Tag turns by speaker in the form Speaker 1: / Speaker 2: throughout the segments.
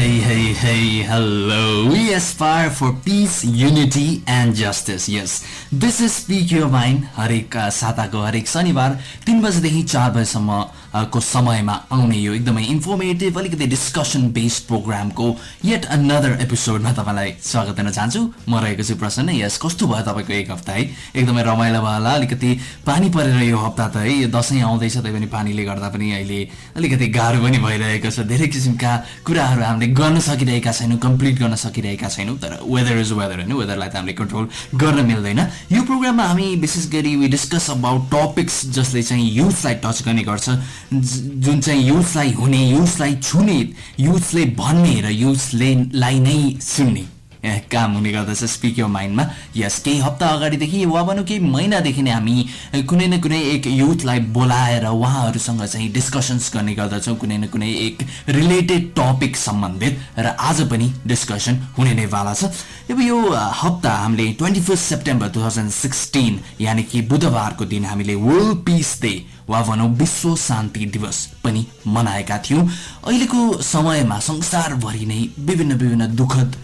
Speaker 1: Hey, hello. We aspire for peace, unity and justice. Yes, this is Speak Your Mind. हरेक साताको हरेक शनिबार 3 बजेदेखि 4 बजेसम्म को समयमा आउने यो एकदमै इन्फर्मेटिभ अलिकति डिस्कसन बेस्ड प्रोग्रामको येट अनदर एपिसोडमा तपाईँलाई स्वागत गर्न चाहन्छु। म रहेको छु प्रसन्न। यस, कस्तो भयो तपाईँको एक हप्ता है? एकदमै रमाइलो भयो होला। अलिकति पानी परेर यो हप्ता त है, दसैँ आउँदैछ, त्यही पनि पानीले गर्दा पनि अहिले अलिकति गाह्रो पनि भइरहेको छ। धेरै किसिमका कुराहरू हामीले गर्न सकिरहेका छैनौँ, कम्प्लिट गर्न सकिरहेका छैनौँ। तर वेदर इज वेदर होइन, वेदरलाई त हामीले कन्ट्रोल गर्न मिल्दैन। यो प्रोग्राममा हामी विशेष गरी वी डिस्कस अबाउट टपिक्स जसले चाहिँ युथलाई टच गर्ने गर्छ, जुन चाहिँ युथलाई हुने, युथलाई छुने, युथले भन्ने र युथलाई नै सुन्ने काम हुने गर्दछ स्पिक योर माइन्डमा। यस, केही हप्ता अगाडिदेखि वा भनौँ केही महिनादेखि नै हामी कुनै न कुनै एक युथलाई बोलाएर उहाँहरूसँग चाहिँ डिस्कसन्स गर्ने गर्दछौँ, कुनै न कुनै एक रिलेटेड टपिक सम्बन्धित, र आज पनि डिस्कसन हुने नै वाला छ। अब यो हप्ता हामीले 21 सेप्टेम्बर 2016 यानि कि बुधबारको दिन हामीले वर्ल्ड पिस डे वा भनौँ विश्व शान्ति दिवस पनि मनाएका थियौँ। अहिलेको समयमा संसारभरि नै विभिन्न दुःखद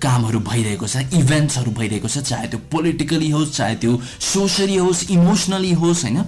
Speaker 1: कामहरू भइरहेको छ, इभेन्ट्सहरू भइरहेको छ, चाहे त्यो पोलिटिकली होस्, चाहे त्यो सोसली होस्, इमोसनली होस्, होइन,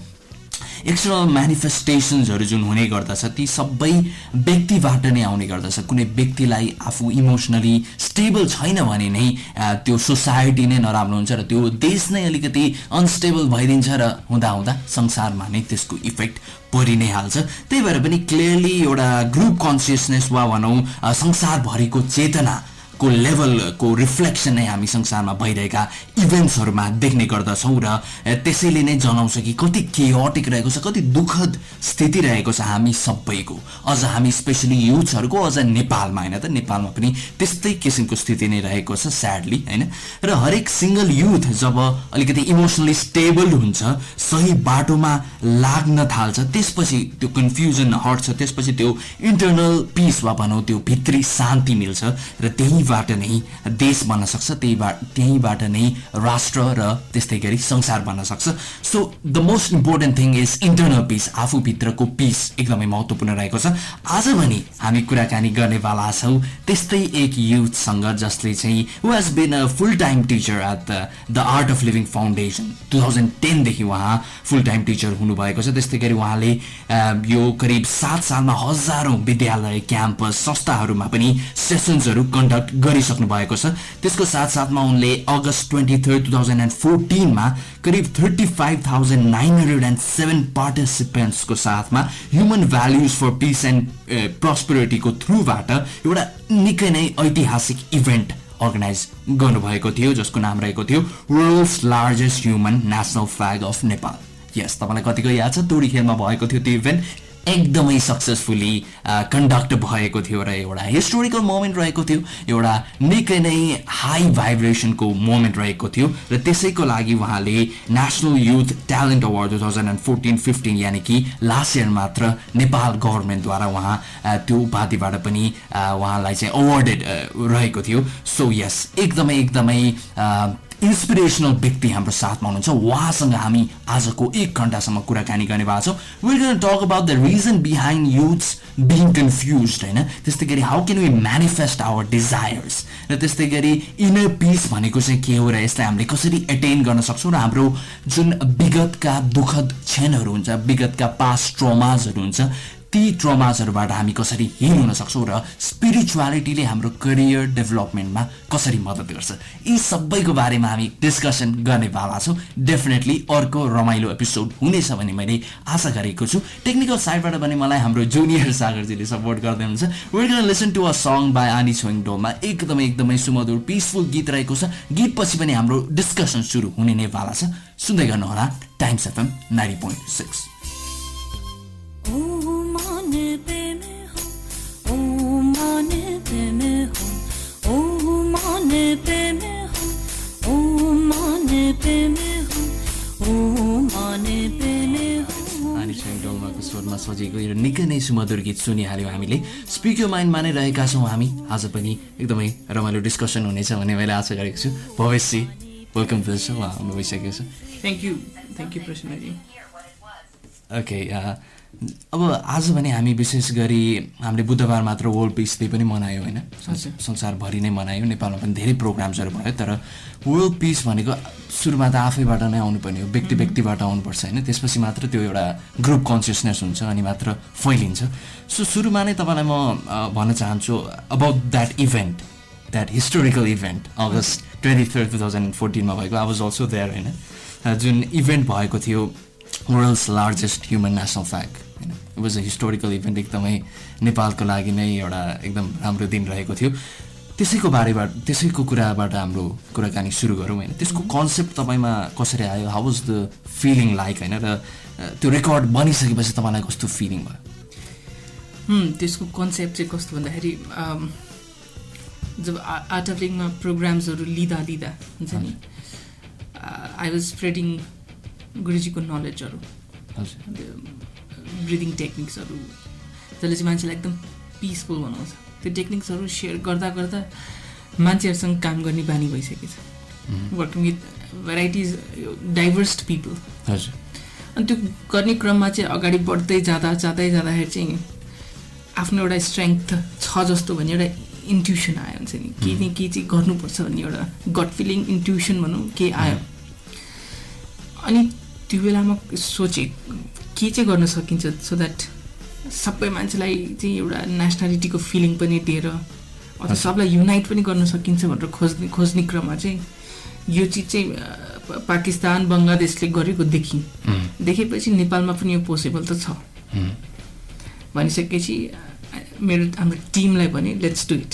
Speaker 1: एक्सटर्नल म्यानिफेस्टेसन्सहरू जुन हुने गर्दछ ती सबै व्यक्तिबाट नै आउने गर्दछ। कुनै व्यक्तिलाई आफू इमोसनली स्टेबल छैन भने नै त्यो सोसाइटी नै नराम्रो हुन्छ र त्यो देश नै अलिकति अनस्टेबल भइदिन्छ र हुँदा संसारमा नै त्यसको इफेक्ट परि नै हाल्छ। त्यही भएर पनि क्लियरली एउटा ग्रुप कन्सियसनेस वा भनौँ संसारभरिको चेतना को लेभलको रिफ्लेक्सन नै हामी संसारमा भइरहेका इभेन्ट्सहरूमा देख्ने गर्दछौँ र त्यसैले नै जनाउँछ कि कति केयोटिक रहेको छ, कति दुःखद स्थिति रहेको छ हामी सबैको, अझ हामी स्पेसली युथ्सहरूको, अझ नेपालमा होइन त, नेपालमा पनि त्यस्तै किसिमको स्थिति नै रहेको छ स्याडली, होइन। र हरेक सिङ्गल युथ जब अलिकति इमोसनली स्टेबल हुन्छ, सही बाटोमा लाग्न थाल्छ, त्यसपछि त्यो कन्फ्युजन हट्छ, त्यसपछि त्यो इन्टरनल पिस वा भनौँ त्यो भित्री शान्ति मिल्छ र त्यहीबाट नै देश बन्न सक्छ, त्यहीबाट नै राष्ट्र र त्यस्तै गरी संसार बन्न सक्छ। So the most important thing is internal peace, आफूभित्रको पिस एकदमै महत्त्वपूर्ण रहेको छ। आज पनि हामी कुराकानी गर्नेवाला छौँ त्यस्तै एक युथसँग जसले चाहिँ who has been a full time teacher at the Art of Living Foundation. 2010 देखि उहाँ फुल टाइम टिचर हुनुभएको छ। त्यस्तै गरी उहाँले यो करिब 7 सालमा हजारौँ विद्यालय, क्याम्पस, संस्थाहरूमा पनि सेसन्सहरू कन्डक्ट गरिसक्नु भएको छ। त्यसको साथसाथमा उनले अगस्त 23, 2014 मा करिब 35,907 पार्टिसिपेन्ट्सको साथमा human values for peace and प्रस्पेरिटीको थ्रुबाट एउटा निकै नै ऐतिहासिक इभेन्ट अर्गनाइज गर्नुभएको थियो, जसको नाम रहेको थियो world's largest human national flag of Nepal. Yes, तपाईँलाई कतिको याद छ, तोरीखेलमा भएको थियो त्यो इभेन्ट, एकदमै सक्सेसफुली कन्डक्ट भएको थियो र एउटा हिस्टोरिकल मोमेन्ट रहेको थियो, एउटा निकै नै हाई भाइब्रेसनको मोमेन्ट रहेको थियो र त्यसैको लागि उहाँले नेसनल युथ ट्यालेन्ट अवार्ड 2014-15 यानि कि लास्ट इयर मात्र नेपाल गभर्मेन्टद्वारा उहाँ त्यो उपाधिबाट पनि उहाँलाई चाहिँ अवार्डेड रहेको थियो। सो यस, एकदमै इन्सपिरेसनल व्यक्ति हाम्रो साथमा हुनुहुन्छ। उहाँसँग हामी आजको 1 घण्टासम्म कुराकानी गर्ने भएको छौँ। We gonna talk about the reason behind youths being confused, होइन, त्यस्तै गरी how can we manifest our desires, र त्यस्तै गरी इनर पिस भनेको चाहिँ के हो र यसलाई हामीले कसरी एटेन गर्न सक्छौँ, र हाम्रो जुन विगतका दुःखद क्षणहरू हुन्छ, विगतका पास्ट ट्रमाजहरू हुन्छ, ती ट्रमाजहरूबाट हामी कसरी हिल हुन सक्छौँ र स्पिरिचुअलिटीले हाम्रो करियर डेभलपमेन्टमा कसरी मद्दत गर्छ, यी सबैको बारेमा हामी डिस्कसन गर्नेवाला छौँ। डेफिनेटली अर्को रमाइलो एपिसोड हुनेछ भन्ने मैले आशा गरेको छु। टेक्निकल साइडबाट पनि मलाई हाम्रो जुनियर सागरजीले सपोर्ट गर्दै हुनुहुन्छ। We gonna listen to a song by Ani Choying Dolma, एकदमै सुमधुर पिसफुल गीत रहेको छ। गीतपछि पनि हाम्रो डिस्कसन सुरु हुने नै वाला छ। सुन्दै गर्नुहोला टाइम्स एफएम 90.6। स्वरमा सजिएको यो निकै नै सुमधुर गीत सुनिहाल्यौँ हामीले। स्पिक योर माइन्डमा नै रहेका छौँ हामी। आज पनि एकदमै रमाइलो डिस्कसन हुनेछ भन्ने मैले आशा गरेको छु। भवेशजी, वेलकम टु द शो, आउनु भइसकेको छ।
Speaker 2: Thank you प्रसन्नजी।
Speaker 1: ओके, अब आज भने हामी विशेष गरी हामीले बुधबार मात्र वर्ल्ड पिस डे पनि मनायौँ होइन, संसारभरि नै मनायौँ, नेपालमा पनि धेरै प्रोग्राम्सहरू भयो। तर वर्ल्ड पिस भनेको सुरुमा त आफैबाट नै आउनुपर्ने हो, व्यक्ति व्यक्तिबाट आउनुपर्छ होइन, त्यसपछि मात्र त्यो एउटा ग्रुप कन्सियसनेस हुन्छ अनि मात्र फैलिन्छ। सो सुरुमा नै तपाईँलाई म भन्न चाहन्छु about that event, that historical event August 23, 2014 मा भएको। आई वाज अल्सो देयर होइन, जुन इभेन्ट भएको थियो world's largest human national flag होइन। It was a historical event, एकदमै नेपालको लागि नै एउटा एकदम राम्रो दिन रहेको थियो। त्यसैको कुराबाट हाम्रो कुराकानी सुरु गरौँ होइन। त्यसको कन्सेप्ट तपाईँमा कसरी आयो, how was the feeling like होइन, र त्यो रेकर्ड बनिसकेपछि तपाईँलाई कस्तो फिलिङ भयो?
Speaker 2: त्यसको कन्सेप्ट चाहिँ कस्तो भन्दाखेरि जब आर्ट अफ लिभिङमा प्रोग्राम्सहरू लिँदा हुन्छ नि, आई वाज स्प्रेडिङ गुरुजीको नलेजहरू, ब्रिदिङ टेक्निक्सहरू जसले चाहिँ मान्छेलाई एकदम पिसफुल बनाउँछ। त्यो टेक्निक्सहरू सेयर गर्दा गर्दा मान्छेहरूसँग काम गर्ने बानी भइसकेको छ, working with varieties diverse people.
Speaker 1: हजुर।
Speaker 2: अनि त्यो गर्ने क्रममा चाहिँ अगाडि बढ्दै जाँदाखेरि चाहिँ आफ्नो एउटा स्ट्रेङ्थ छ जस्तो भन्ने एउटा इन्ट्युसन आयो हुन्छ नि, के न के चाहिँ गर्नुपर्छ भन्ने एउटा गट फिलिङ इन्ट्युसन भनौँ के आयो। अनि त्यो बेलामा सोचेँ के चाहिँ गर्न सकिन्छ सो द्याट सबै मान्छेलाई चाहिँ एउटा नेसनालिटीको फिलिङ पनि दिएर अथवा सबलाई युनाइट पनि गर्न सकिन्छ भनेर खोज्ने क्रममा चाहिँ यो चिज चाहिँ पाकिस्तान बङ्गलादेशले गरेको देखेपछि नेपालमा पनि यो पोसिबल त छ भनिसकेपछि हाम्रो टिमलाई भने लेट्स डु इट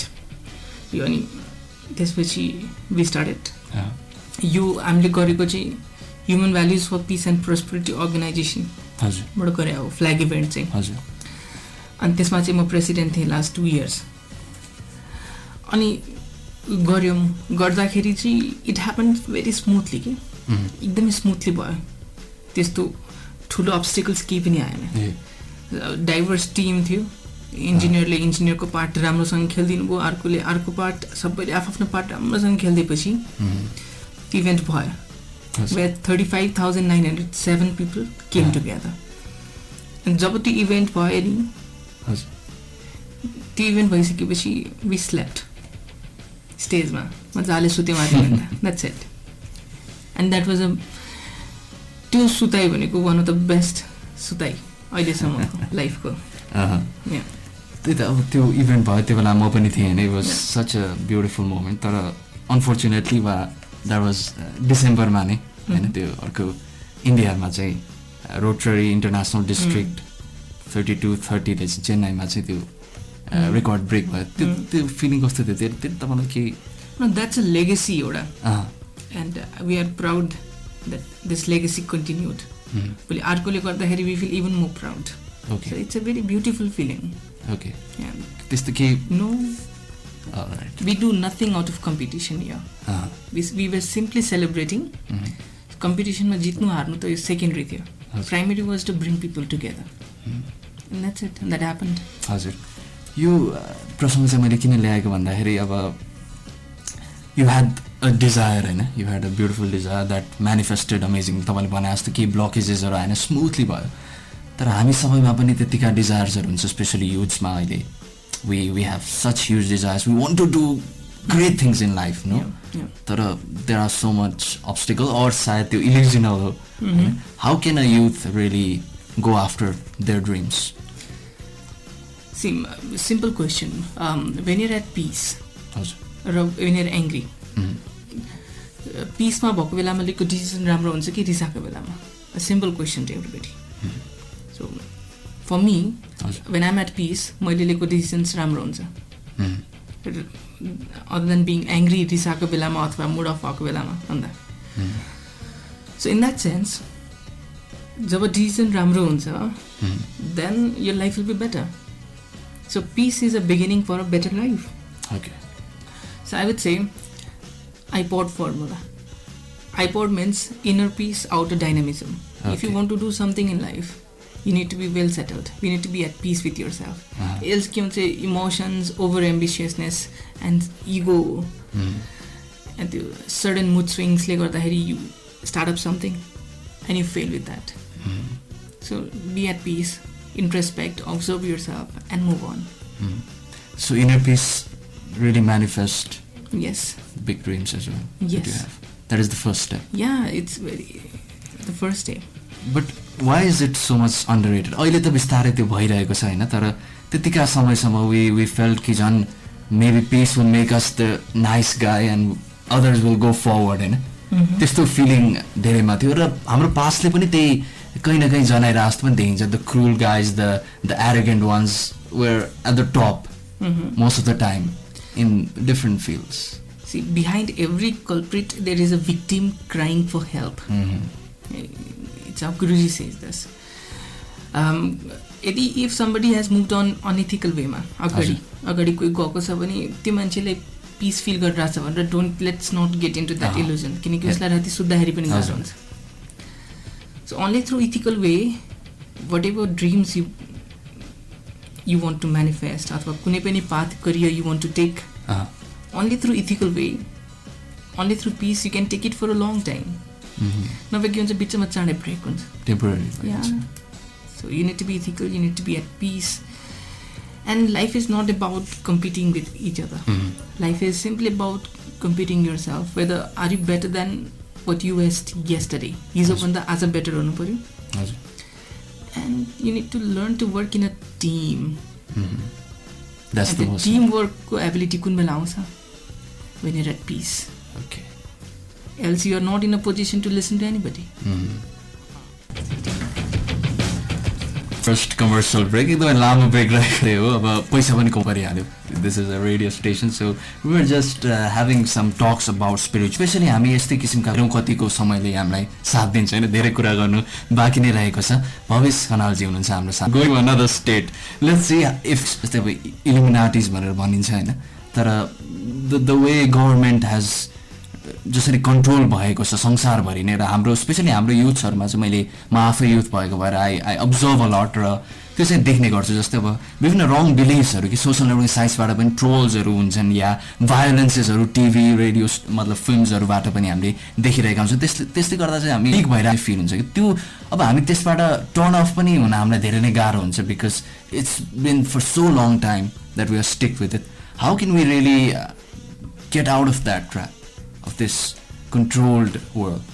Speaker 2: यो। अनि त्यसपछि वी स्टार्टेड यो हामीले गरेको चाहिँ human values for peace and prosperity अर्गनाइजेसनबाट गरे हो फ्ल्याग इभेन्ट चाहिँ। अनि त्यसमा चाहिँ म प्रेसिडेन्ट थिएँ लास्ट 2 इयर्स। अनि गर्दाखेरि चाहिँ इट ह्यापन भेरी स्मुथली कि एकदमै स्मुथली भयो, त्यस्तो ठुलो अब्स्टिकल्स केही पनि आएन। डाइभर्स टिम थियो, इन्जिनियरले इन्जिनियरको पार्ट राम्रोसँग खेलिदिनु भयो, अर्कोले अर्को पार्ट, सबैले आफ्नो पार्ट राम्रोसँग खेलिदिएपछि इभेन्ट भयो। where 35,907 people came together. And जब त्यो इभेन्ट भयो नि, त्यो इभेन्ट भइसकेपछि we slept स्टेजमा, मजाले सुत्यो माथि। That's it. And that was त्यो सुताइ भनेको वान अफ द बेस्ट सुताइ अहिलेसम्मको लाइफको।
Speaker 1: त्यही त, अब त्यो इभेन्ट भयो त्यो बेला म पनि थिएँ होइन। It was such a beautiful moment. तर अनफर्चुनेटली द्याट वाज डिसेम्बरमा नै होइन, त्यो अर्को इन्डियामा चाहिँ रोटरी इन्टरनेसनल डिस्ट्रिक्ट 3230 ले चाहिँ चेन्नाईमा चाहिँ त्यो रेकर्ड ब्रेक भयो। त्यो फिलिङ कस्तो थियो त्यो तपाईँलाई? के
Speaker 2: द्याट्स अ लेगेसी एउटा, and we are proud that this legacy continued. भोलि अर्कोले गर्दाखेरि we feel even more proud.
Speaker 1: Okay,
Speaker 2: it's a very beautiful feeling.
Speaker 1: Okay, त्यस्तो केही?
Speaker 2: No, we do nothing out of competition here. We were simply celebrating. Competition ma jitnu harnu to is secondary थियो. Primary was to bring people together. And that's it. And that happened.
Speaker 1: हजुर, यो प्रसङ्ग चाहिँ मैले किन ल्याएको भन्दाखेरि अब you had a desire होइन, you had a beautiful desire that manifested amazing. तपाईँले भने जस्तो केही ब्लकेजेसहरू आएन, स्मुथली भयो। तर हामी सबैमा पनि त्यतिका डिजायर्सहरू हुन्छ, स्पेसली युथ्समा अहिले। We have such huge desires. We want to do great things in life, no? But there are so much obstacles, or शायद त्यो illusional हो। How can a youth really go after their dreams?
Speaker 2: See, simple question. When you're at peace, or when you're angry, peace मा भएको बेलामा लिएको decision राम्रो हुन्छ कि रिसाएको बेलामा? A simple question to everybody. So for me, when I'm at peace, मैले लिएको डिसिजन्स राम्रो हुन्छ। अदर देन बिङ एङ्ग्री रिसाएको बेलामा अथवा मुड अफ भएको बेलामा भन्दा। सो इन द्याट सेन्स जब डिसिजन राम्रो हुन्छ then your life will be better. So peace is a beginning for a better life.
Speaker 1: Okay,
Speaker 2: so I would say IPOD formula. IPOD means inner peace, outer dynamism. Okay. If you want to do something in life, you need to be well settled. You need to be at peace with yourself. Else के हुन्छ emotions, over ambitiousness and ego and the sudden mood swings ले गर्दाखेरि you start up something and you fail with that. So be at peace, introspect, observe yourself, and move on.
Speaker 1: So inner peace really manifest
Speaker 2: Yes.
Speaker 1: big dreams as well. That you
Speaker 2: Yes.
Speaker 1: have. That is the first step.
Speaker 2: Yeah, it's the first step.
Speaker 1: But why is it so much underrated? अहिले त बिस्तारै त्यो भइरहेको छ होइन, तर त्यतिका समयसम्म we felt कि झन् maybe peace will make us the nice guy and others will go forward होइन, त्यस्तो फिलिङ धेरैमा थियो र हाम्रो पास्टले पनि त्यही कहीँ न कहीँ जनाइरहेको जस्तो पनि देखिन्छ. The cruel guys, the arrogant ones were at the top most of the time in different fields.
Speaker 2: See, behind every culprit there is a victim crying for help. It's how Guruji says this. If somebody has moved on unethical way ma agadi koi gएको छ भने त्यो मान्छेले peace feel गरिरहेछ भनेर don't let's not get into that illusion, किनकि उसलाई राति सुत्दाखेरि पनि गाह्रो हुन्छ. So only through ethical way whatever dreams you want to manifest अथवा कुनै पनि path career you want to take, only through ethical way, only through peace you can take it for a long time. नभए के हुन्छ बिचमा चाँडै brake हुन्छ.
Speaker 1: Temporary.
Speaker 2: Yeah. So you need to be ethical, you need to be at peace. And life is not about competing with each other. Life is simply about competing yourself. Whether are you better than what you were yesterday? हिजो भन्दा आज better हुनु पर्यो. And you need to learn to work in a team.
Speaker 1: That's
Speaker 2: and
Speaker 1: the
Speaker 2: the
Speaker 1: most
Speaker 2: teamwork ko ability kun bela aउँछ when you're at peace.
Speaker 1: Okay.
Speaker 2: Else you're not in a position to listen to anybody.
Speaker 1: First commercial break, एकदमै लामो brake राखेको हो, अब पैसा पनि कम परिहाल्यो. This is a radio station, so we were just having some talks about spiritual. Especially हामी यस्तै किसिमका कतिको समयले हामीलाई साथ दिन्छ होइन, धेरै कुरा गर्नु बाँकी नै रहेको छ. भवेश खनालजी हुनुहुन्छ हाम्रो साथ. Going to another state, let's see if जस्तै अब इल्युमिनाटिज भनेर भनिन्छ होइन, तर the way government has जसरी कन्ट्रोल भएको छ संसारभरि नै, र हाम्रो स्पेसली हाम्रो युथ्सहरूमा चाहिँ म आफै युथ भएको भएर आई अब्जर्भ अ लट, र त्यो चाहिँ देख्ने गर्छु. जस्तै अब विभिन्न रङ बिलिभ्सहरू कि सोसल नेटवर्किङ साइट्सबाट पनि ट्रोल्सहरू हुन्छन् या भायोलेन्सेसहरू टिभी रेडियो मतलब फिल्म्सहरूबाट पनि हामीले देखिरहेका हुन्छौँ. त्यसले गर्दा चाहिँ हामी लिक भइरहेको फिल हुन्छ कि त्यो अब हामी त्यसबाट टर्न अफ पनि हुन हामीलाई धेरै नै गाह्रो हुन्छ, because it's been for so long time that we are stick with it. How can we really get out of that trap of this controlled world?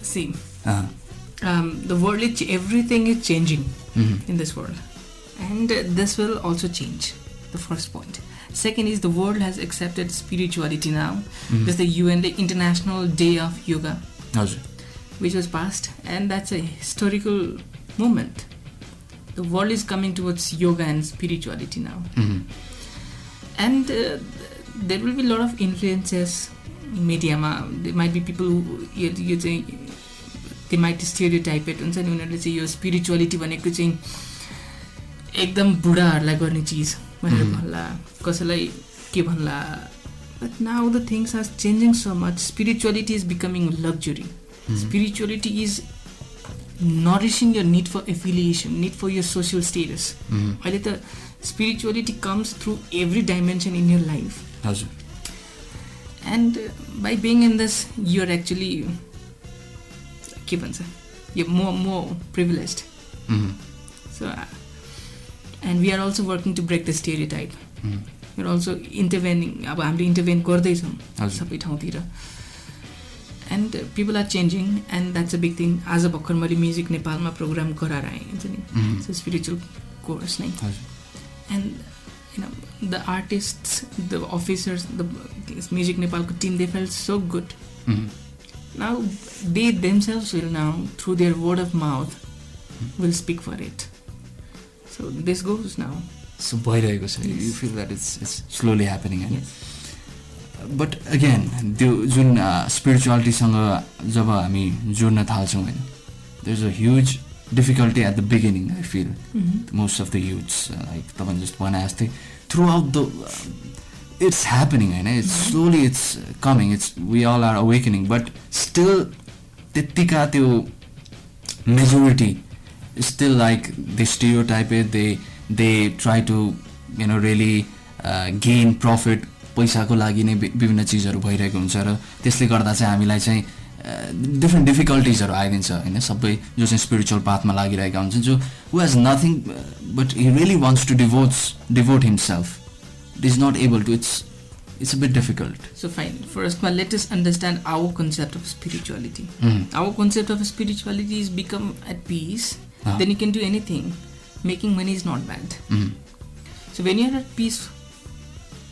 Speaker 2: See, the world is everything is changing in this world, and this will also change. The first point. Second is the world has accepted spirituality now. There's the UN, the International Day of Yoga, which was passed, and that's a historical moment. The world is coming towards yoga and spirituality now, and there will be a lot of influences media ma. There might be people who they might stereotype it हुन्छ नि, उनीहरूले चाहिँ यो spirituality भनेको चाहिँ एकदम बुढाहरूलाई गर्ने चिज भनेर भन्ला, कसैलाई के भन्ला. But now the things are changing so much. Spirituality is becoming luxury. Spirituality is nourishing your need for affiliation, need for your social status. अहिले त spirituality comes through every dimension in your life. And by being in this, you're actually you're more privileged. So and we are also working to break the stereotype. We're also intervening. अब हामीले intervene गर्दैछौँ सबै ठाउँतिर, and people are changing, and that's a big thing. आज भर्खर मैले music नेपालमा programme गराएर आएँ हुन्छ नि, it's a spiritual course नै. And you know, the artists, the officers, the Music Nepal team, they felt so good. Now they themselves will now, through their word of mouth, will speak for it. So this goes now.
Speaker 1: So bhayiraheko cha. You feel that it's slowly happening.
Speaker 2: Yes.
Speaker 1: But again, त्यो जुन spirituality सँग जब हामी जोड्न थाल्छौँ हैन, there's a huge difficulty at the beginning, I feel. Most of the youths, like Taman just one asked, throughout the it's happening, and it's slowly it's coming. We all are awakening, but still tetika tyo majority is still like they stereotype it. They try to really gain profit. पैसाको लागि नै विभिन्न चिजहरू भइरहेको हुन्छ, र त्यसले गर्दा चाहिँ हामीलाई चाहिँ डिफ्रेन्ट डिफिकल्टिजहरू आइदिन्छ होइन सबै जो चाहिँ स्पिरिचुअल पाथमा लागिरहेका हुन्छन् जो who has nothing but he really wants to devote himself it is not able to it's a bit difficult.
Speaker 2: So fine. First, let us understand our concept of spirituality. Our concept of spirituality is become at peace. Then you can do anything. Making money is not bad. So when you are at peace,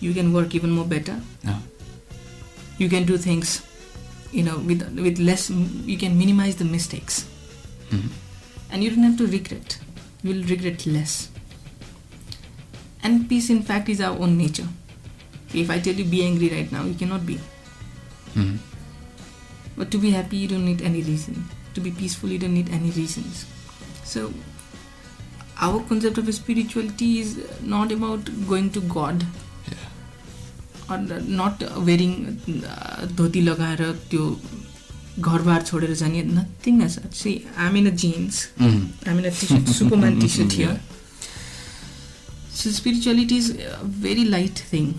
Speaker 2: you can work even more better. You can do things, with less. You can minimize the mistakes, and you don't have to regret. You will regret less. And peace, in fact, is our own nature. If I tell you be angry right now, you cannot be. But to be happy, you don't need any reason. To be peaceful, you don't need any reasons. So, our concept of spirituality is not about going to God. Or not wearing dhoti lagaera त्यो घरबार छोडेर जाने. Nothing as such. See, I'm in a jeans. I'm in a t-shirt, Superman t-shirt here. So spirituality is a very light thing.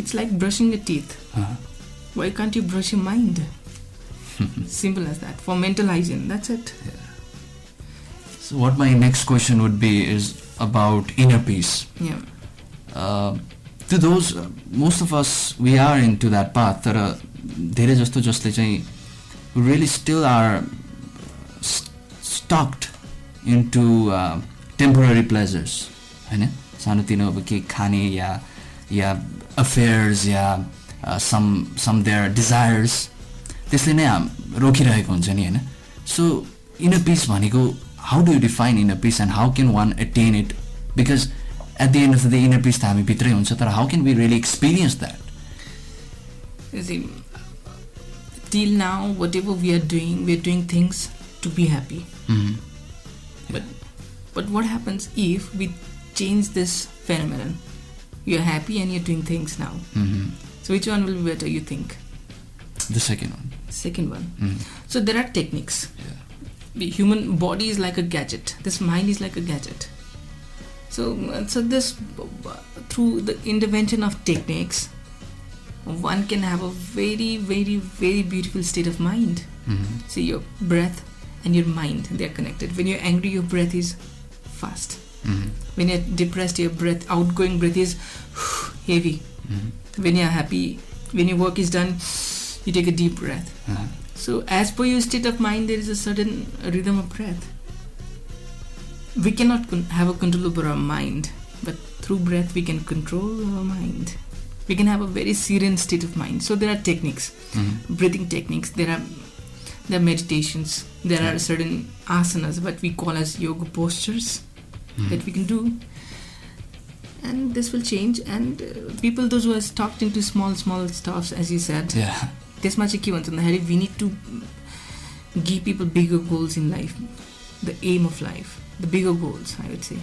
Speaker 2: It's like brushing your teeth. Why can't you brush your mind? Simple as that. For mental hygiene, that's it.
Speaker 1: So what my next question would be is about inner peace. To those, most of us, we are into that path. तर धेरै जस्तो जसले चाहिँ really still are stuck into temporary pleasures. हैन सानोतिनो अब के खाने या affairs yeah some their desires त्यसले नै रोकिरहेको हुन्छ नि हैन. So inner peace भनेको how do you define inner peace and how can one attain it, because at the end of the day inner peace त हामी भित्रै हुन्छ तर how can we really experience that?
Speaker 2: You see, till now whatever we are doing things to be happy. But what happens if we change this phenomenon? You're happy and you're doing things now. So which one will be better, you think?
Speaker 1: The second one.
Speaker 2: Second one. So there are techniques. The human body is like a gadget. This mind is like a gadget. So this, through the intervention of techniques, one can have a very, very, very beautiful state of mind. See, your breath and your mind, they are connected. When you're angry, your breath is fast. When you're depressed, your outgoing breath is heavy. When you're happy, when your work is done, you take a deep breath. So as per your state of mind, there is a certain rhythm of breath. We cannot have a control over our mind, but through breath we can control our mind. We can have a very serene state of mind. So there are techniques, breathing techniques. There are meditations. There are certain asanas, what we call as yoga postures, that we can do, and this will change. And people, those who are stuck into small stuffs, as you said, त्यसमा चाहिँ के भन्छ भन्दाखेरि we need to give people bigger goals in life, the aim of life, the bigger goals, I would say.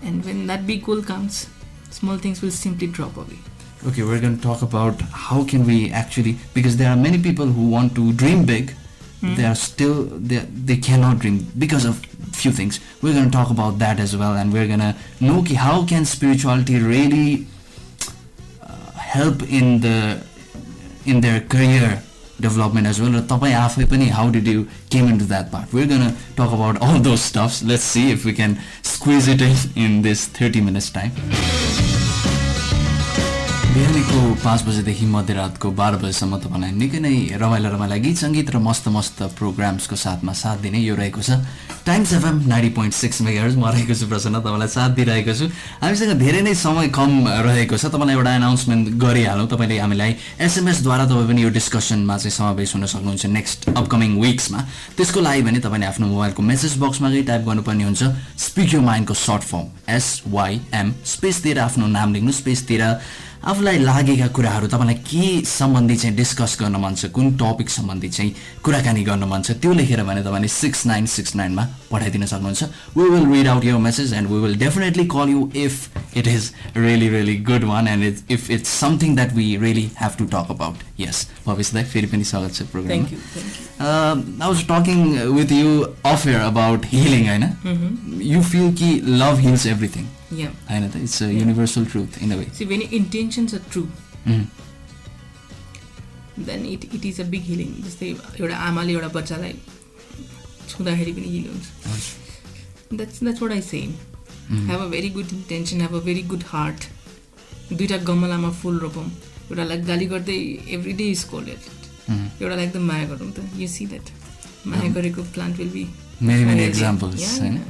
Speaker 2: And when that big goal comes, small things will simply drop away.
Speaker 1: Okay, we're going to talk about how can we actually, because there are many people who want to dream big, they are still they cannot dream because of few things. We're going to talk about that as well, and we're going to know how can spirituality really help in their career development as well. Tapai afai pani, how did you came into that part? We're going to talk about all those stuffs. Let's see if we can squeeze it in this 30 minutes time. बिहानीको 5 बजेदेखि मध्यरातको 12 बजेसम्म तपाईँलाई निकै नै रमाइला गीत सङ्गीत र मस्त प्रोग्राम्सको साथमा साथ दिने यो रहेको छ टाइम्स एफएम 90.6 मेगाहर्ज. म रहेको छु प्रसन्न, तपाईँलाई साथ दिइरहेको छु. हामीसँग धेरै नै समय कम रहेको छ. तपाईँलाई एउटा एनाउन्समेन्ट गरिहालौँ. तपाईँले हामीलाई एसएमएसद्वारा तपाईँ पनि यो डिस्कसनमा चाहिँ समावेश हुन सक्नुहुन्छ नेक्स्ट अपकमिङ विक्समा. त्यसको लागि भने तपाईँले आफ्नो मोबाइलको मेसेज बक्समा गई टाइप गर्नुपर्ने हुन्छ स्पिक योर माइन्डको सर्ट फर्म SYM स्पेस दिएर आफ्नो नाम लेख्नु, स्पेस दिएर आफूलाई लागेका कुराहरू, तपाईँलाई के सम्बन्धी चाहिँ डिस्कस गर्न मन छ, कुन टपिक सम्बन्धी चाहिँ कुराकानी गर्न मन छ, त्यो लेखेर भने तपाईँले 6969 मा पठाइदिन सक्नुहुन्छ. We will read out your message and we will definitely call you if it is really good one and if it's something that we really have to talk about. Yes, Bhavesh Dai, फेरि पनि स्वागत छ प्रोग्राममा.
Speaker 2: Thank you.
Speaker 1: I was talking with you off air about healing, हैन? You feel कि love heals everything.
Speaker 2: Yeah.
Speaker 1: It's a universal truth in a way.
Speaker 2: See, when your intentions are true, then it is a big healing. जस्तै एउटा आमाले एउटा बच्चालाई छुँदाखेरि पनि heal हुन्छ. That's what I say. Have a very good intention, have a very good heart. दुईवटा गमलामा फुल रोपौँ, एउटालाई गाली गर्दै एभ्री डे स्कोल्डेड, एउटालाई एकदम माया गरौँ त. यु सी द्याट माया गरेको plant will be
Speaker 1: many examples, होइन?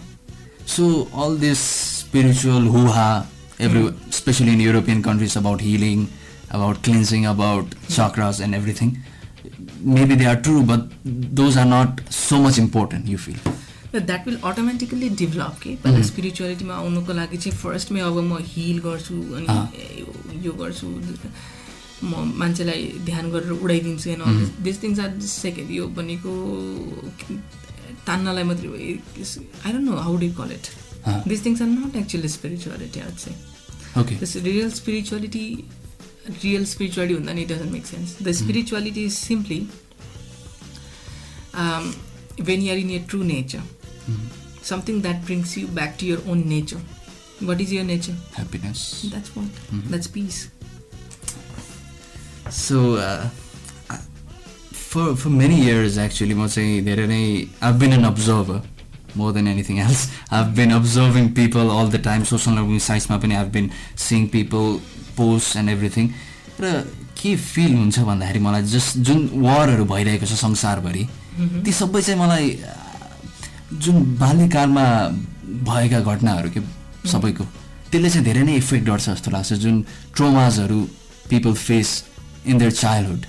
Speaker 1: So all this spiritual hoo-ha, especially in European countries, about healing, about cleansing, about chakras and everything, maybe they are true, but those are not so much important, you feel?
Speaker 2: That will automatically develop के. पहिला स्पिरिचुअलिटीमा आउनुको लागि चाहिँ फर्स्टमै अब म hill गर्छु अनि यो गर्छु, म मान्छेलाई ध्यान गरेर उडाइदिन्छु and all this things are second. यो भनेको तान्नलाई मात्रै हो. I don't know how do call it. This things are not actually spirituality. I would say
Speaker 1: Okay.
Speaker 2: This real spirituality भन्दा नि it doesn't make sense. The spirituality is simply when you are in your true nature, something that brings you back to your own nature. What is your nature?
Speaker 1: Happiness.
Speaker 2: That's what. That's peace.
Speaker 1: So for many years actually, म चाहिँ धेरै नै I've been an observer more than anything else. I've been observing people all the time. Social networking sites मा पनि I've been seeing people post and everything. र के feel हुन्छ भन्दाखेरि मलाई जस्ट जुन वारहरू भइरहेको छ संसारभरि, ती सबै चाहिँ मलाई जुन बाल्यकालमा भएका घटनाहरू के सबैको त्यसले चाहिँ धेरै नै इफेक्ट गर्छ जस्तो लाग्छ. जुन ट्रोमाजहरू people face in their childhood,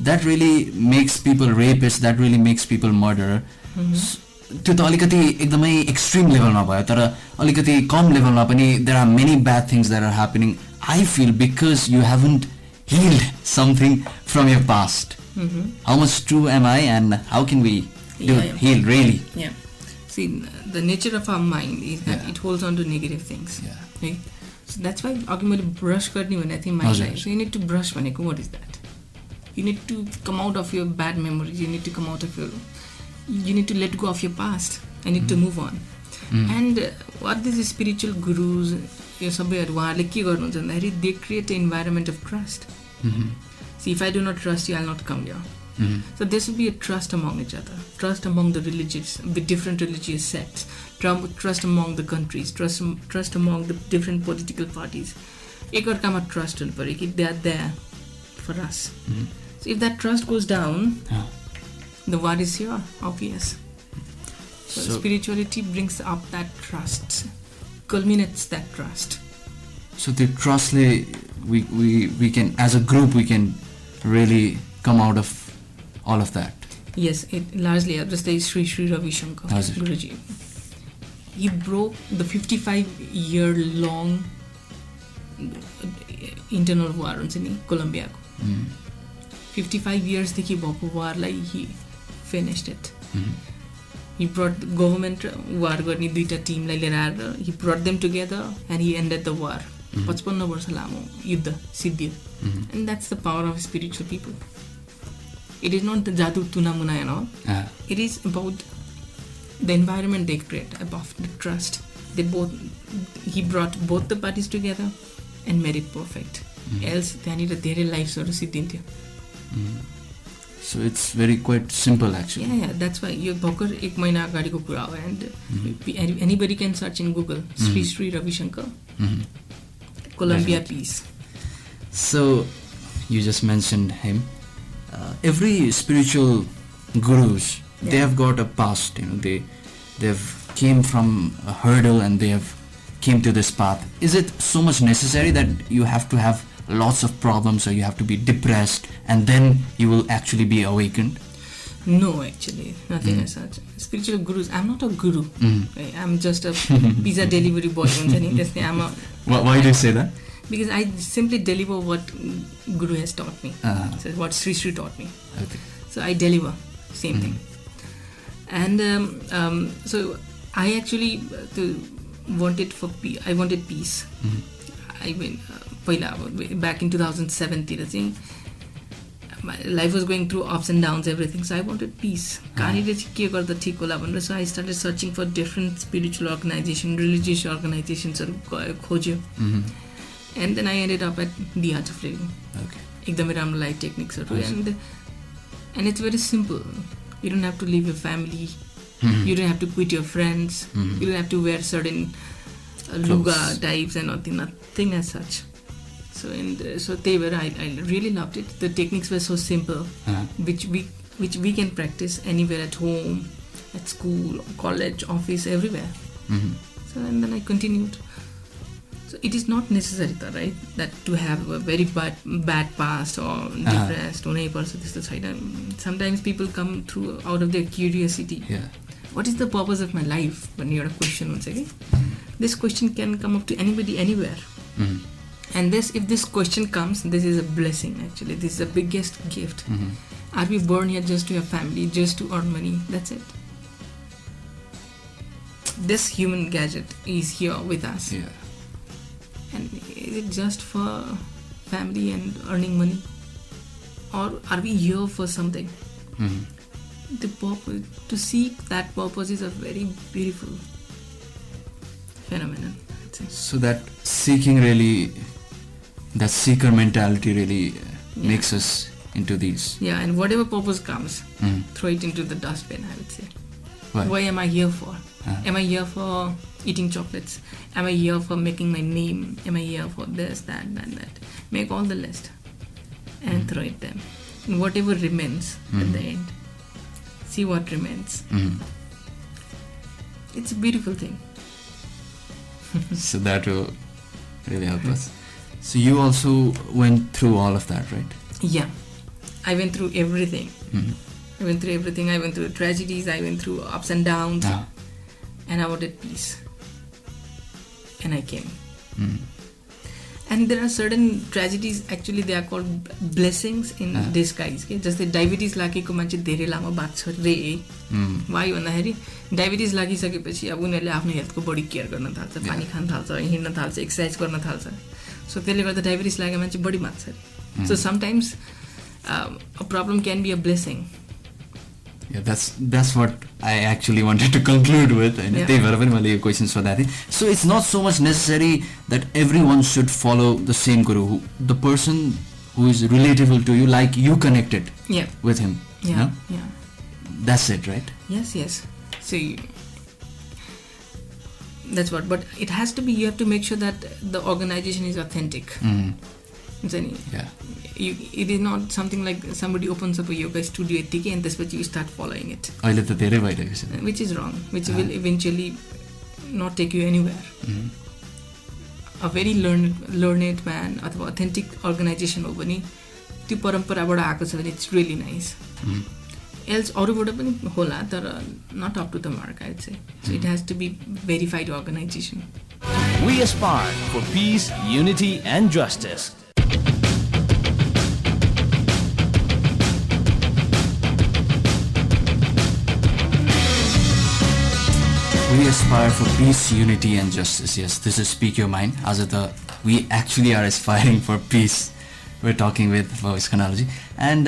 Speaker 1: that really makes people rapist, that really makes people murderer. त्यो त अलिकति एकदमै एक्सट्रिम लेभलमा भयो, तर अलिकति कम लेभलमा पनि there are many bad things that are happening, I feel, because you haven't healed something from your past. How much true am I, and how can we heal really?
Speaker 2: Yeah. See, the nature of our mind is that it holds on to negative things.
Speaker 1: Yeah.
Speaker 2: Right? So that's why अघि मैले brush गर्ने भने I think my life. So you need to brush भनेको what is that? You need to come out of your bad memories. You need to come out of your. You need to let go of your past. I need to move on. And what these spiritual gurus, यो सबैहरू उहाँहरूले के गर्नुहुन्छ भन्दाखेरि they create a environment of trust. See, if I do not trust you, I'll not come here. So there should be a trust among each other, trust among the different religious sects, trust among the countries, trust among the different political parties. एकअर्कामा trust हुनु पऱ्यो कि they are there for us. So if that trust goes down, the war is here, obvious. So spirituality brings up that trust, culminates that trust.
Speaker 1: So the trustly we can, as a group, we can really come out of all of that.
Speaker 2: Yes, it largely just like Sri Ravi Shankar Guruji. He broke the 55-year-long internal war in Colombia. 55 years देखि भएको वारलाई he finished it. He brought the government war गर्ने दुईटा टिमलाई लिएर आएर he brought them together and he ended the war. 55 वर्ष लामो युद्ध सिद्धियो. And that's the power of spiritual people. It is not the jadoo tunamuna and all. It is about the environment they create, about the trust. He brought both the parties together and made it perfect. Else त्यहाँनिर धेरै लाइफ्सहरू सिद्धिन्थ्यो.
Speaker 1: So it's very quite simple actually.
Speaker 2: Yeah, that's why यो भर्खर 1 महिना अगाडिको कुरा हो. And anybody can search in Google Sri Ravi Shankar Colombia peace.
Speaker 1: So you just mentioned him. Every spiritual gurus, they have got a past, they've came from a hurdle and they have came to this path. Is it so much necessary that you have to have lots of problems or you have to be depressed and then you will actually be awakened?
Speaker 2: No, actually nothing as such. Spiritual gurus, I'm not a guru. I'm just a pizza delivery boy.
Speaker 1: Why do you say that?
Speaker 2: Because I simply deliver what Guru has taught me. So what Sri taught me.
Speaker 1: Okay.
Speaker 2: So I deliver same thing. And so I actually wanted I wanted peace. I mean, back in 2007, my life was going through ups and downs, everything. So I wanted peace. So I started searching for different spiritual organizations, religious organizations. And then I ended up at The Art of Living.
Speaker 1: Okay.
Speaker 2: एकदमै राम्रो लाग्यो टेक्निक्सहरू and it's very simple you don't have to leave your family you don't have to quit your friends you don't have to wear certain लुगा types and nothing as such so त्यही भएर I really loved it. The techniques were so simple, which we can practice anywhere, at home, at school, college, office, everywhere. So and then I continued. So it is not necessary, right, that to have a very bad past or depressed or this side. Sometimes people come through out of their curiosity. What is the purpose of my life? When you're a question, this question can come up to anybody, anywhere. And if this question comes, this is a blessing actually. This is the biggest gift. Are we born here just to have family, just to earn money? That's it. This human gadget is here with us. And is it just for family and earning money? Or are we here for something? The purpose, to seek that purpose is a very beautiful phenomenon.
Speaker 1: So that seeking really, that seeker mentality really makes us into these.
Speaker 2: And whatever purpose comes, throw it into the dustbin, I would say. Why am I here for? Am I here for eating chocolates? Am I here for making my name? Am I here for this, that? Make all the list and throw it there. And whatever remains at the end, see what remains. It's a beautiful thing.
Speaker 1: So that will really help us. So you also went through all of that, right?
Speaker 2: Yeah, I went through everything. I went through everything. I went through tragedies. I went through ups and downs. And I wanted peace. And I came. And there are certain tragedies, actually they are called blessings in disguise. जस्तै diabetes लागेको मान्छे धेरै लामो बाँच्छ रे. Why भन्दाखेरि diabetes लागिसकेपछि अब उनीहरूले आफ्नो हेल्थको बढी केयर गर्न थाल्छ, पानी खान थाल्छ, हिँड्न थाल्छ, एक्सर्साइज गर्न थाल्छ. सो त्यसले गर्दा डायबिटिज लागेको मान्छे बढी बाँच्छ अरे. So sometimes a problem can be a blessing.
Speaker 1: That's what I actually wanted to conclude with. And त्यही भएर पनि मैले यो क्वेसन सोधेको थिएँ. So it's not so much necessary that everyone should follow the same guru. The person who is relatable to you, like you connected with him. That's it, right?
Speaker 2: Yes. So that's what. But it has to be. You have to make sure that the organization is authentic. It is not something like somebody opens up a yoga studio and त्यसपछि you start following it.
Speaker 1: अहिले त धेरै भइरहेको छ.
Speaker 2: Which is wrong. Which will eventually not take you anywhere. A very learned man अथवा authentic organization हो भने त्यो परम्पराबाट आएको छ भने it's really nice. Else अरूबाट पनि होला तर not up to the mark, I'd say. So it has to be verified organization.
Speaker 3: We aspire for peace, unity and justice.
Speaker 1: We aspire for peace, unity and justice. Yes, this is Speak Your Mind. We actually are aspiring for peace. We're talking with Voice Chronology. And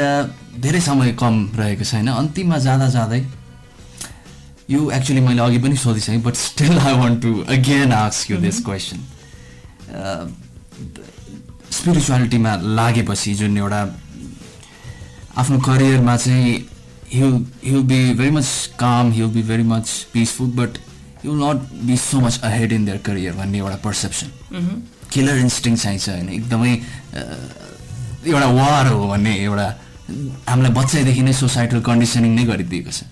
Speaker 1: धेरै समय कम रहेको छैन. अन्तिममा जाँदै you actually मैले अघि पनि सोधिसकेँ, but still I want to again ask you this question. स्पिरिचुअलिटीमा लागेपछि जुन एउटा आफ्नो करियरमा चाहिँ he'll be very much calm, he'll be very much peaceful, but he will not be so much ahead in their career भन्ने एउटा perception. Killer instinct चाहिन्छ होइन, एकदमै एउटा वार हो भन्ने एउटा हामीलाई बच्चादेखि नै सोसाइटल कन्डिसनिङ नै गरिदिएको छ.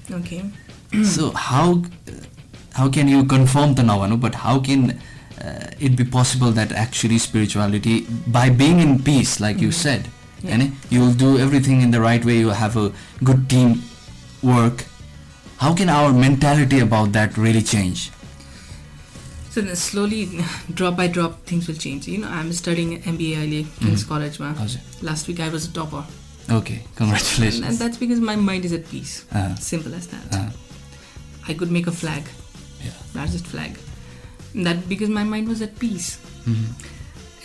Speaker 1: So how can you confirm त नभनौँ, but how can it be possible that actually spirituality, by being in peace like you said, you will do everything in the right way, you have a good team work, how can our mentality about that really change?
Speaker 2: So slowly, drop by drop, things will change. I'm studying MBA at King's College. Last week I was a topper.
Speaker 1: Okay, congratulations.
Speaker 2: And that's because my mind is at peace. Simple as that. I could make a flag, largest flag. That because my mind was at peace.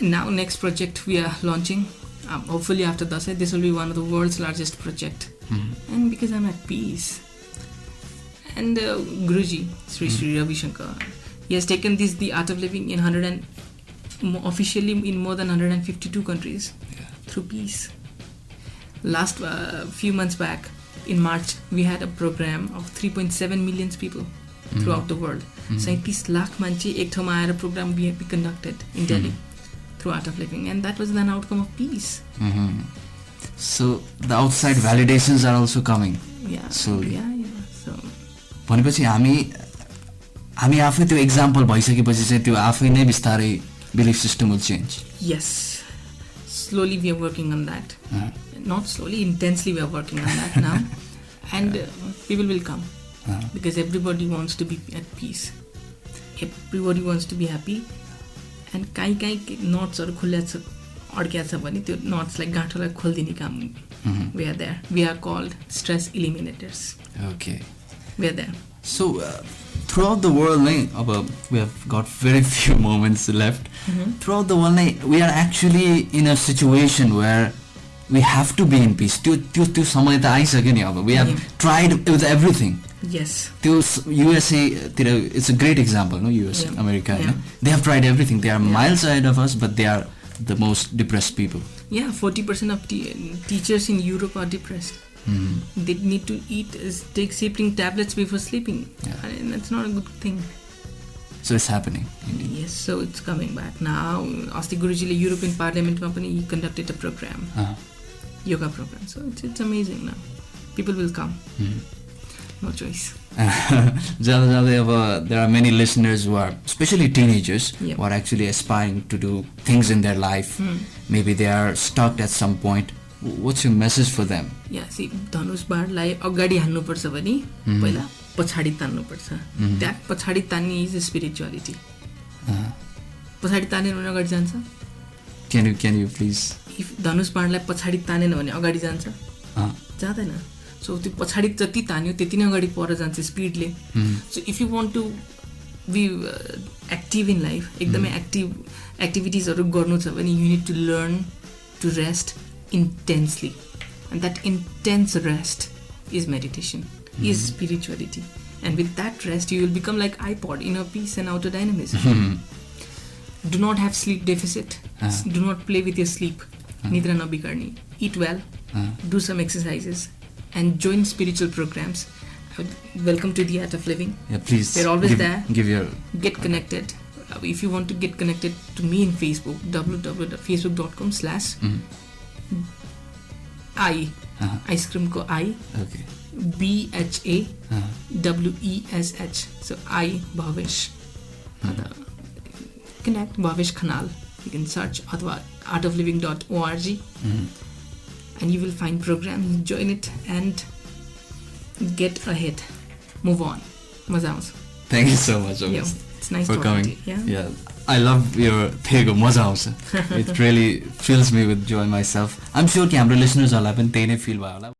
Speaker 2: Now next project we are launching. Hopefully after Dasai, this will be one of the world's largest project. And because I'm at peace. And Guruji, Sri Ravi Shankar, he has taken the art of living in officially in more than 152 countries through peace. Last few months back, in March, we had a program of 3.7 million people throughout the world. 37 lakh मान्छे एक ठाउँमा आएर program we conducted in Delhi through Art of Living, and that was an outcome of peace.
Speaker 1: So the outside validations are also coming.
Speaker 2: Yeah.
Speaker 1: Slowly.
Speaker 2: Yeah. So
Speaker 1: भनेपछि हामी आफै त्यो example भइसकेपछि चाहिँ त्यो आफै नै बिस्तारै belief system will change.
Speaker 2: yes, slowly we are working on that. Not slowly, intensely we are working on that now. And people will come because everybody wants to be at peace. Everybody wants to be happy. And काहीँ नट्सहरू खुल्ला छ अड्किया छ भने त्यो नट्सलाई गाँठोलाई खोलिदिने काम. We are there. We are called stress eliminators.
Speaker 1: Okay.
Speaker 2: We are there.
Speaker 1: So throughout the world, we have got very few moments left. Throughout the world, we are actually in a situation where we have to be in peace. त्यो समय त आइसक्यो नि अब. We have tried with everything.
Speaker 2: Yes.
Speaker 1: त्यो USA तिर it's a great example, no? US, America, they have tried everything. They are miles ahead of us, but they are the most depressed people.
Speaker 2: Yeah, 40% of teachers in Europe are depressed. They need to take sleeping tablets before sleeping, and that's not a good thing.
Speaker 1: So it's happening.
Speaker 2: Yes, so it's coming back now. Asti Gurujile European Parliament company conducted a program, yoga program. So it's amazing now. People will come. No choice.
Speaker 1: There are many listeners who are, especially teenagers, who are actually aspiring to do things in their life. Maybe they are stuck at some point. What's your message for them?
Speaker 2: Yeah, see, धनुष बाणलाई अगाडि हान्नुपर्छ भने पहिला पछाडि तान्नुपर्छ. That पछाडि तान्ने is spirituality. पछाडि तानेन भने अगाडि जान्छ?
Speaker 1: Can you please?
Speaker 2: If धनुष बाणलाई पछाडि तानेन भने अगाडि जान्छ? जाँदैन. So त्यो पछाडि जति तान्यो त्यति नै अगाडि पर जान्छ स्पिडले. So if you want to be active in life, एकदमै एक्टिभिटिजहरू गर्नु छ भने you need to learn to rest intensely, and that intense rest is meditation, is spirituality, and with that rest you will become like iPod, inner peace and outer dynamism. Do not have sleep deficit. Do not play with your sleep. Nidra na bigarni. Eat well. Do some exercises and join spiritual programs. Welcome to the Art of Living.
Speaker 1: Yeah, please.
Speaker 2: They're always there.
Speaker 1: Get
Speaker 2: connected. If you want to get connected to me in Facebook, www.facebook.com/ ice cream ko I.
Speaker 1: Okay.
Speaker 2: BHAWESH. So I Bhavesh. Connect Bhavesh Khanal. You can search artofliving.org and you will find programs. Join it and get ahead. Move on. Maza आउँछ.
Speaker 1: Thank you so much,
Speaker 2: it's nice
Speaker 1: for
Speaker 2: talking
Speaker 1: coming.
Speaker 2: to you.
Speaker 1: Yeah, I love your Tego Maza आउँछ. It really fills me with joy myself. I'm sure कि हाम्रो listeners हरूलाई पनि त्यही नै feel भयो होला.